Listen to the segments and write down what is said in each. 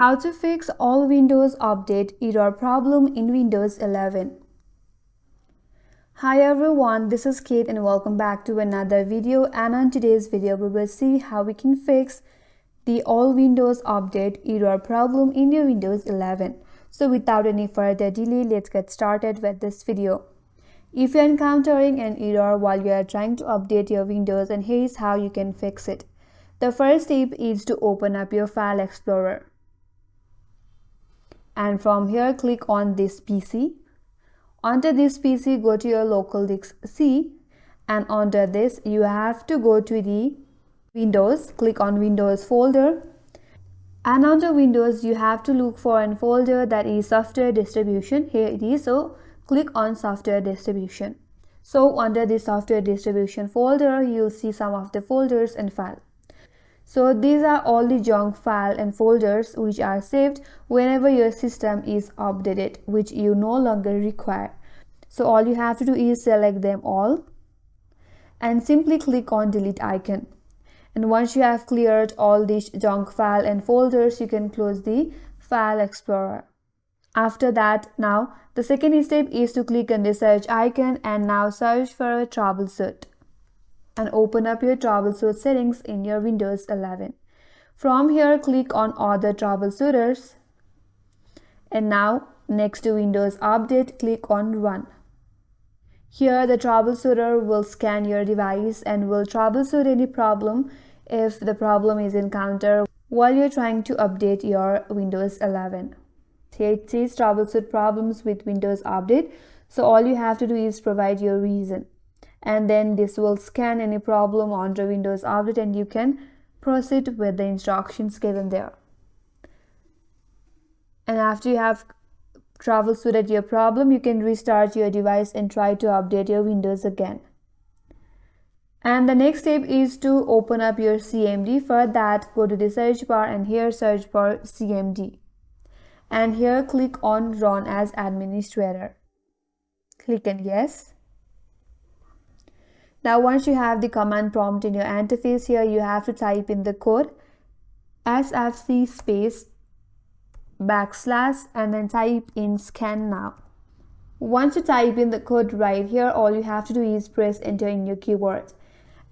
How to fix all Windows Update error problem in Windows 11. Hi everyone, this is Kate and welcome back to another video, and on today's video we will see how we can fix the all Windows Update error problem in your Windows 11. So without any further delay, let's get started with this video. If you're encountering an error while you are trying to update your Windows, and here's how you can fix it. The first step is to open up your File Explorer. And from here click on this PC. Under this PC go to your local disk C, and under this you have to go to the Windows, click on Windows folder, and under Windows you have to look for a folder that is Software Distribution. Here it is, so click on Software Distribution. So under the Software Distribution folder you'll see some of the folders and files. So these are all the junk file and folders which are saved whenever your system is updated, which you no longer require. So all you have to do is select them all and simply click on delete icon. And once you have cleared all these junk file and folders, you can close the File Explorer. After that, now the second step is to click on the search icon and now search for a troubleshoot. And open up your troubleshoot settings in your Windows 11. From here click on other troubleshooters, and now next to Windows Update click on Run. Here the troubleshooter will scan your device and will troubleshoot any problem if the problem is encountered while you're trying to update your Windows 11. Here it says troubleshoot problems with Windows Update, so all you have to do is provide your reason. And then this will scan any problem under Windows Update and you can proceed with the instructions given there. And after you have troubleshooted your problem, you can restart your device and try to update your Windows again. And the next step is to open up your CMD. For that, go to the search bar and here search for CMD. And here click on Run as Administrator. Click on Yes. Now once you have the command prompt in your interface, here you have to type in the code sfc space / and then type in scannow. Once you type in the code right here, all you have to do is press enter in your keyboard,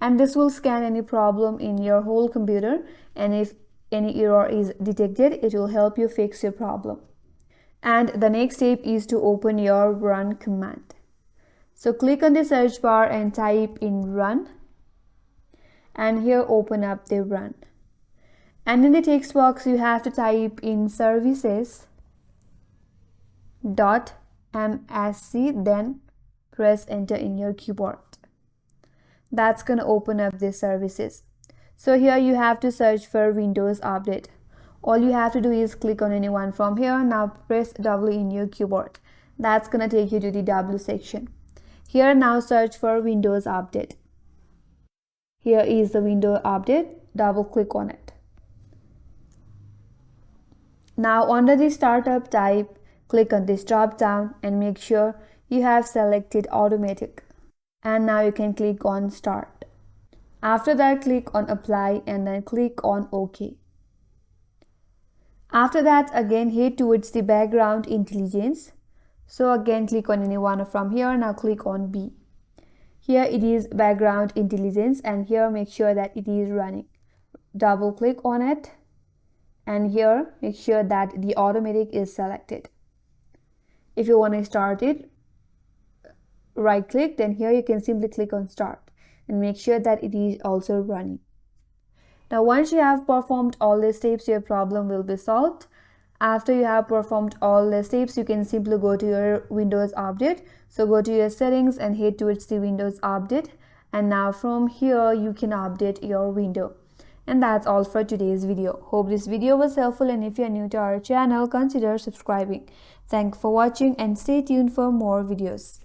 and this will scan any problem in your whole computer, and if any error is detected, it will help you fix your problem. And the next step is to open your run command. So click on the search bar and type in run, and here open up the run. And in the text box you have to type in services.msc, then press enter in your keyboard. That's gonna open up the services. So here you have to search for Windows Update. All you have to do is click on any one from here. Now press W in your keyboard. That's gonna take you to the W section. Here now search for Windows Update. Here is the Windows Update. Double click on it. Now under the startup type, click on this drop down and make sure you have selected automatic. And now you can click on start. After that click on apply and then click on OK. After that again head towards the background intelligence. So again click on any one from here. Now click on B. Here it is background intelligence, and here make sure that it is running. Double click on it, and here make sure that the automatic is selected. If you want to start it, right click, then here you can simply click on start and make sure that it is also running. Now once you have performed all the steps, your problem will be solved. After you have performed all the steps, you can simply go to your Windows Update. So go to your settings and head towards the Windows Update, and now from here you can update your window. And that's all for today's video. Hope this video was helpful, and if you are new to our channel, consider subscribing. Thanks for watching and stay tuned for more videos.